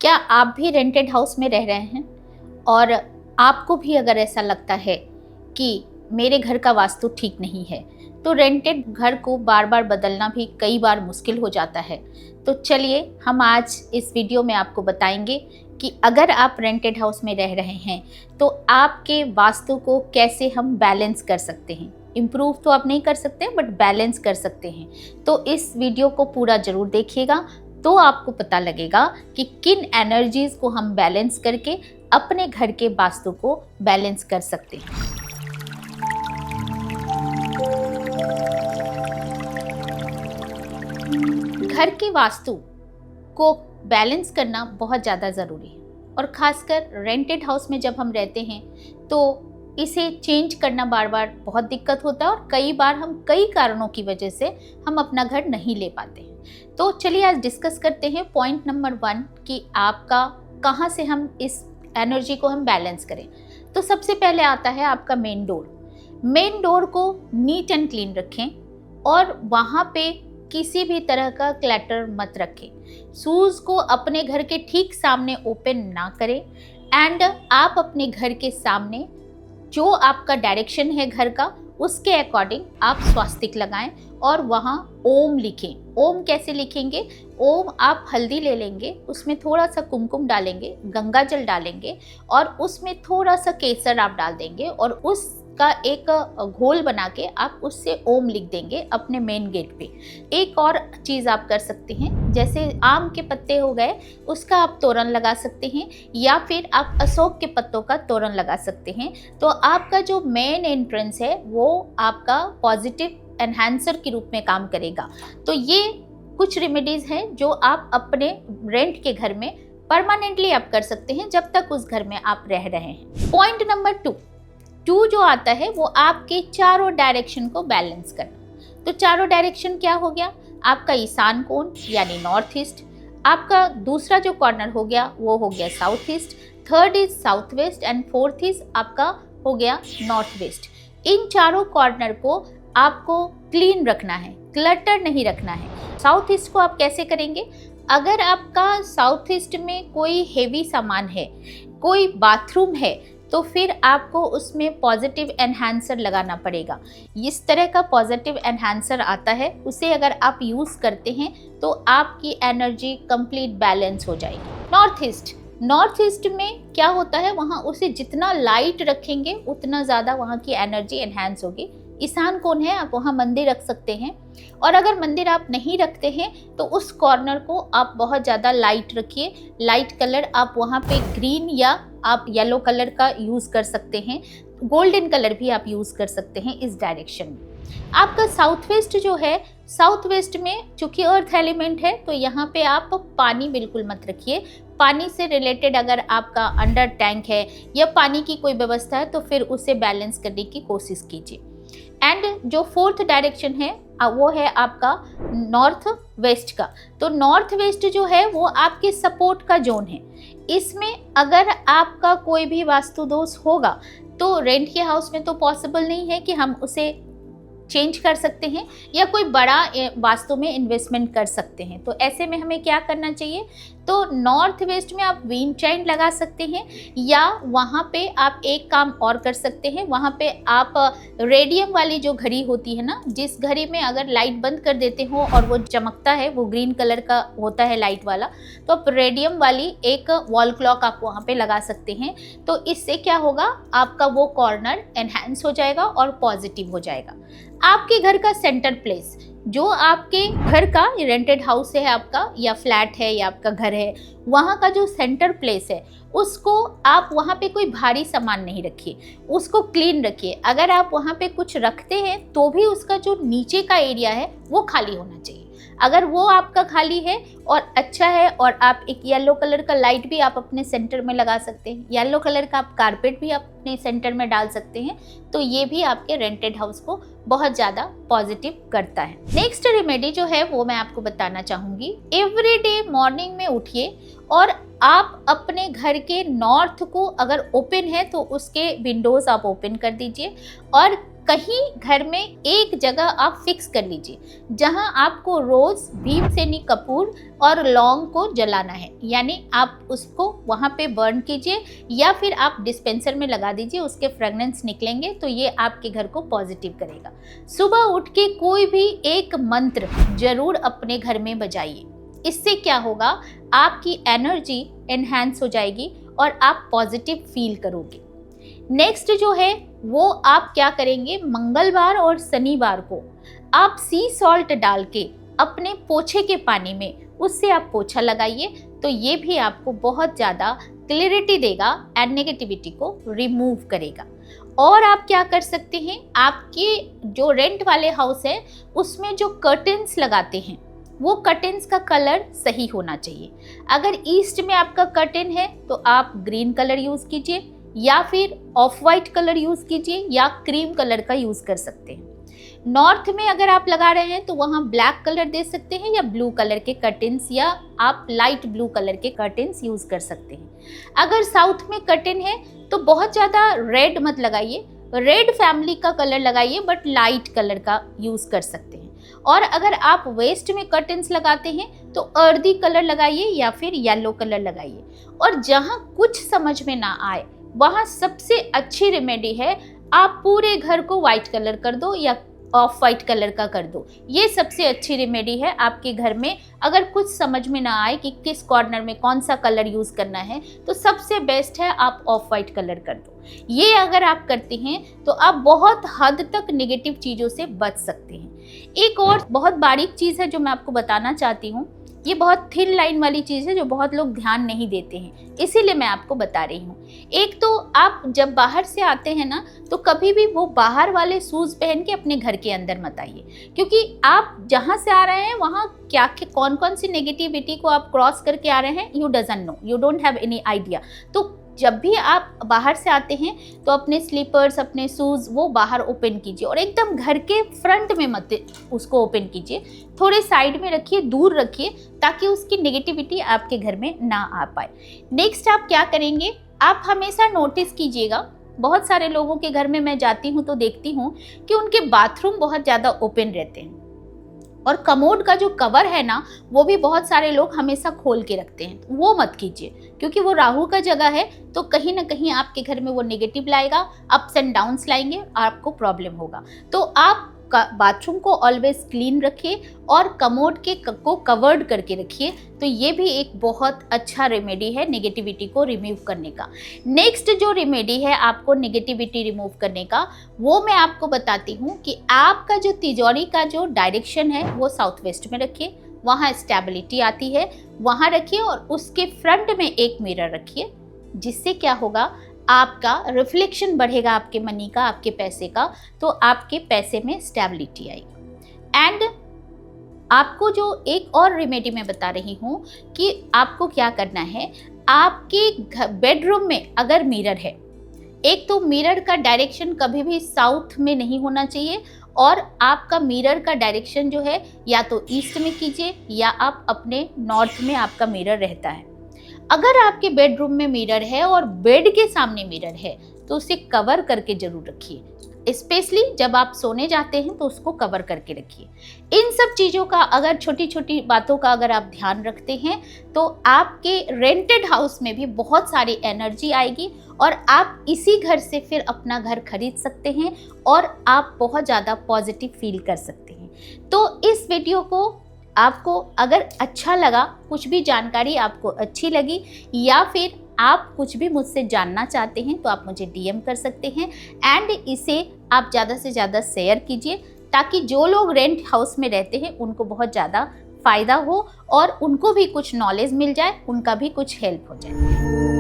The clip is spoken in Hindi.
क्या आप भी रेंटेड हाउस में रह रहे हैं और आपको भी अगर ऐसा लगता है कि मेरे घर का वास्तु ठीक नहीं है, तो रेंटेड घर को बार बार बदलना भी कई बार मुश्किल हो जाता है। तो चलिए हम आज इस वीडियो में आपको बताएंगे कि अगर आप रेंटेड हाउस में रह रहे हैं तो आपके वास्तु को कैसे हम बैलेंस कर सकते हैं। इम्प्रूव तो आप नहीं कर सकते बट बैलेंस कर सकते हैं। तो इस वीडियो को पूरा ज़रूर देखिएगा, तो आपको पता लगेगा कि किन एनर्जीज को हम बैलेंस करके अपने घर के वास्तु को बैलेंस कर सकते हैं। घर के वास्तु को बैलेंस करना बहुत ज़्यादा ज़रूरी है और ख़ासकर रेंटेड हाउस में जब हम रहते हैं तो इसे चेंज करना बार बार बहुत दिक्कत होता है और कई बार हम कई कारणों की वजह से हम अपना घर नहीं ले पाते हैं। तो चलिए आज डिस्कस करते हैं पॉइंट नंबर 1 कि आपका कहाँ से हम इस एनर्जी को हम बैलेंस करें। तो सबसे पहले आता है आपका मेन डोर। मेन डोर को नीट एंड क्लीन रखें और वहाँ पे किसी भी तरह का क्लटर मत रखें। शूज़ को अपने घर के ठीक सामने ओपन ना करें एंड आप अपने घर के सामने जो आपका डायरेक्शन है घर का उसके अकॉर्डिंग आप स्वास्तिक लगाएं और वहाँ ओम लिखें। ओम कैसे लिखेंगे? ओम आप हल्दी ले लेंगे, उसमें थोड़ा सा कुमकुम डालेंगे, गंगा जल डालेंगे और उसमें थोड़ा सा केसर आप डाल देंगे और उसका एक घोल बना के आप उससे ओम लिख देंगे अपने मेन गेट पे। एक और चीज़ आप कर सकते हैं, जैसे आम के पत्ते हो गए उसका आप तोरण लगा सकते हैं या फिर आप अशोक के पत्तों का तोरण लगा सकते हैं। तो आपका जो मेन एंट्रेंस है वो आपका पॉजिटिव एनहांसर के रूप में काम करेगा। तो ये कुछ रेमेडीज हैं जो आप अपने रेंट के घर में परमानेंटली आप कर सकते हैं जब तक उस घर में आप रह रहे हैं। पॉइंट नंबर 2 जो आता है वो आपके चारों डायरेक्शन को बैलेंस करना। तो चारों डायरेक्शन क्या हो गया? आपका ईशान कोण यानी नॉर्थ ईस्ट, आपका दूसरा जो कॉर्नर हो गया वो हो गया south east, third is south west and fourth is आपका हो गया नॉर्थ वेस्ट। इन चारों कॉर्नर को आपको क्लीन रखना है, क्लटर नहीं रखना है। साउथ ईस्ट को आप कैसे करेंगे? अगर आपका साउथ ईस्ट में कोई हेवी सामान है, कोई बाथरूम है, तो फिर आपको उसमें पॉजिटिव एनहांसर लगाना पड़ेगा। इस तरह का पॉजिटिव एनहांसर आता है, उसे अगर आप यूज़ करते हैं तो आपकी एनर्जी कंप्लीट बैलेंस हो जाएगी। नॉर्थ ईस्ट में क्या होता है, वहाँ उसे जितना लाइट रखेंगे उतना ज़्यादा वहाँ की एनर्जी एनहांस होगी। ईशान कोण है, आप वहाँ मंदिर रख सकते हैं और अगर मंदिर आप नहीं रखते हैं तो उस कॉर्नर को आप बहुत ज़्यादा लाइट रखिए। लाइट कलर आप वहाँ पे ग्रीन या आप येलो कलर का यूज़ कर सकते हैं, गोल्डन कलर भी आप यूज़ कर सकते हैं इस डायरेक्शन में। आपका साउथ वेस्ट जो है, साउथ वेस्ट में चूँकि अर्थ एलिमेंट है तो यहाँ पे आप पानी बिल्कुल मत रखिए। पानी से रिलेटेड अगर आपका अंडर टैंक है या पानी की कोई व्यवस्था है तो फिर उसे बैलेंस करने की कोशिश कीजिए। एंड जो फोर्थ डायरेक्शन है वो है आपका नॉर्थ वेस्ट का। तो नॉर्थ वेस्ट जो है वो आपके सपोर्ट का जोन है। इसमें अगर आपका कोई भी वास्तु दोष होगा तो रेंट के हाउस में तो पॉसिबल नहीं है कि हम उसे चेंज कर सकते हैं या कोई बड़ा वास्तु में इन्वेस्टमेंट कर सकते हैं। तो ऐसे में हमें क्या करना चाहिए? तो नॉर्थ वेस्ट में आप विंड चाइम लगा सकते हैं या वहाँ पे आप एक काम और कर सकते हैं, वहाँ पे आप रेडियम वाली जो घड़ी होती है ना, जिस घड़ी में अगर लाइट बंद कर देते हो और वो चमकता है, वो ग्रीन कलर का होता है लाइट वाला, तो आप रेडियम वाली एक वॉल क्लॉक आप वहाँ पे लगा सकते हैं। तो इससे क्या होगा, आपका वो कॉर्नर एनहांस हो जाएगा और पॉजिटिव हो जाएगा। आपके घर का सेंटर प्लेस, जो आपके घर का रेंटेड हाउस है आपका या फ्लैट है या आपका घर है, वहाँ का जो सेंटर प्लेस है उसको आप वहाँ पे कोई भारी सामान नहीं रखिए, उसको क्लीन रखिए। अगर आप वहाँ पे कुछ रखते हैं तो भी उसका जो नीचे का एरिया है वो खाली होना चाहिए। अगर वो आपका खाली है और अच्छा है और आप एक येलो कलर का लाइट भी आप अपने सेंटर में लगा सकते हैं, येलो कलर का आप कारपेट भी आप अपने सेंटर में डाल सकते हैं, तो ये भी आपके रेंटेड हाउस को बहुत ज़्यादा पॉजिटिव करता है। नेक्स्ट रेमेडी जो है वो मैं आपको बताना चाहूँगी। एवरीडे मॉर्निंग में उठिए और आप अपने घर के नॉर्थ को अगर ओपन है तो उसके विंडोज़ आप ओपन कर दीजिए और कहीं घर में एक जगह आप फिक्स कर लीजिए जहां आपको रोज भीमसेनी कपूर और लौंग को जलाना है, यानी आप उसको वहां पे बर्न कीजिए या फिर आप डिस्पेंसर में लगा दीजिए, उसके फ्रेगनेंस निकलेंगे तो ये आपके घर को पॉजिटिव करेगा। सुबह उठ के कोई भी एक मंत्र जरूर अपने घर में बजाइए। इससे क्या होगा, आपकी एनर्जी एनहांस हो जाएगी और आप पॉजिटिव फील करोगे। नेक्स्ट जो है वो आप क्या करेंगे, मंगलवार और शनिवार को आप सी सॉल्ट डाल के अपने पोछे के पानी में उससे आप पोछा लगाइए, तो ये भी आपको बहुत ज़्यादा क्लैरिटी देगा एंड नेगेटिविटी को रिमूव करेगा। और आप क्या कर सकते हैं, आपके जो रेंट वाले हाउस है उसमें जो कर्टन्स लगाते हैं वो कर्टन्स का कलर सही होना चाहिए। अगर ईस्ट में आपका कर्टन है तो आप ग्रीन कलर यूज़ कीजिए या फिर ऑफ वाइट कलर यूज़ कीजिए या क्रीम कलर का यूज़ कर सकते हैं। नॉर्थ में अगर आप लगा रहे हैं तो वहाँ ब्लैक कलर दे सकते हैं या ब्लू कलर के कर्टन्स या आप लाइट ब्लू कलर के कर्टन्स यूज़ कर सकते हैं। अगर साउथ में कर्टन है तो बहुत ज़्यादा रेड मत लगाइए, रेड फैमिली का कलर लगाइए बट लाइट कलर का यूज़ कर सकते हैं। और अगर आप वेस्ट में कर्टन्स लगाते हैं तो अर्दी कलर लगाइए या फिर येलो कलर लगाइए। और जहाँ कुछ समझ में ना आए वहाँ सबसे अच्छी रेमेडी है, आप पूरे घर को वाइट कलर कर दो या ऑफ वाइट कलर का कर दो। ये सबसे अच्छी रेमेडी है आपके घर में। अगर कुछ समझ में ना आए कि किस कॉर्नर में कौन सा कलर यूज़ करना है तो सबसे बेस्ट है आप ऑफ वाइट कलर कर दो। ये अगर आप करते हैं तो आप बहुत हद तक नेगेटिव चीज़ों से बच सकते हैं। एक और बहुत बारीक चीज़ है जो मैं आपको बताना चाहती हूँ, ये बहुत थिन लाइन वाली चीज़ है जो बहुत लोग ध्यान नहीं देते हैं, इसीलिए मैं आपको बता रही हूँ। एक तो आप जब बाहर से आते हैं ना तो कभी भी वो बाहर वाले शूज़ पहन के अपने घर के अंदर मत आइए, क्योंकि आप जहाँ से आ रहे हैं वहाँ क्या कौन कौन सी नेगेटिविटी को आप क्रॉस करके आ रहे हैं, you doesn't know, you don't have any idea. तो जब भी आप बाहर से आते हैं तो अपने स्लीपर्स, अपने शूज़ वो बाहर ओपन कीजिए और एकदम घर के फ्रंट में मत उसको ओपन कीजिए, थोड़े साइड में रखिए, दूर रखिए, ताकि उसकी नेगेटिविटी आपके घर में ना आ पाए। नेक्स्ट आप क्या करेंगे, आप हमेशा नोटिस कीजिएगा, बहुत सारे लोगों के घर में मैं जाती हूँ तो देखती हूँ कि उनके बाथरूम बहुत ज़्यादा ओपन रहते हैं और कमोड का जो कवर है ना वो भी बहुत सारे लोग हमेशा खोल के रखते हैं। वो मत कीजिए, क्योंकि वो राहु का जगह है, तो कहीं ना कहीं आपके घर में वो नेगेटिव लाएगा, अप्स एंड डाउन्स लाएंगे, आपको प्रॉब्लम होगा। तो आप बाथरूम को ऑलवेज क्लीन रखिए और कमोड को कवर्ड करके रखिए, तो ये भी एक बहुत अच्छा रेमेडी है नेगेटिविटी को रिमूव करने का। नेक्स्ट जो रेमेडी है आपको नेगेटिविटी रिमूव करने का, वो मैं आपको बताती हूँ कि आपका जो तिजोरी का जो डायरेक्शन है वो साउथ वेस्ट में रखिए, वहाँ स्टेबिलिटी आती है, वहाँ रखिए और उसके फ्रंट में एक मिरर रखिए, जिससे क्या होगा, आपका रिफ्लेक्शन बढ़ेगा आपके मनी का, आपके पैसे का, तो आपके पैसे में स्टेबिलिटी आएगी। एंड आपको जो एक और रेमेडी मैं बता रही हूँ कि आपको क्या करना है, आपके बेडरूम में अगर मिरर है, एक तो मिरर का डायरेक्शन कभी भी साउथ में नहीं होना चाहिए और आपका मिरर का डायरेक्शन जो है या तो ईस्ट में कीजिए या आप अपने नॉर्थ में आपका मिरर रहता है। अगर आपके बेडरूम में मिरर है और बेड के सामने मिरर है तो उसे कवर करके जरूर रखिए, स्पेशली जब आप सोने जाते हैं तो उसको कवर करके रखिए। इन सब चीज़ों का, अगर छोटी छोटी बातों का अगर आप ध्यान रखते हैं तो आपके रेंटेड हाउस में भी बहुत सारी एनर्जी आएगी और आप इसी घर से फिर अपना घर खरीद सकते हैं और आप बहुत ज़्यादा पॉजिटिव फील कर सकते हैं। तो इस वीडियो को आपको अगर अच्छा लगा, कुछ भी जानकारी आपको अच्छी लगी या फिर आप कुछ भी मुझसे जानना चाहते हैं तो आप मुझे DM कर सकते हैं एंड इसे आप ज़्यादा से ज़्यादा शेयर कीजिए, ताकि जो लोग रेंट हाउस में रहते हैं उनको बहुत ज़्यादा फ़ायदा हो और उनको भी कुछ नॉलेज मिल जाए, उनका भी कुछ हेल्प हो जाए।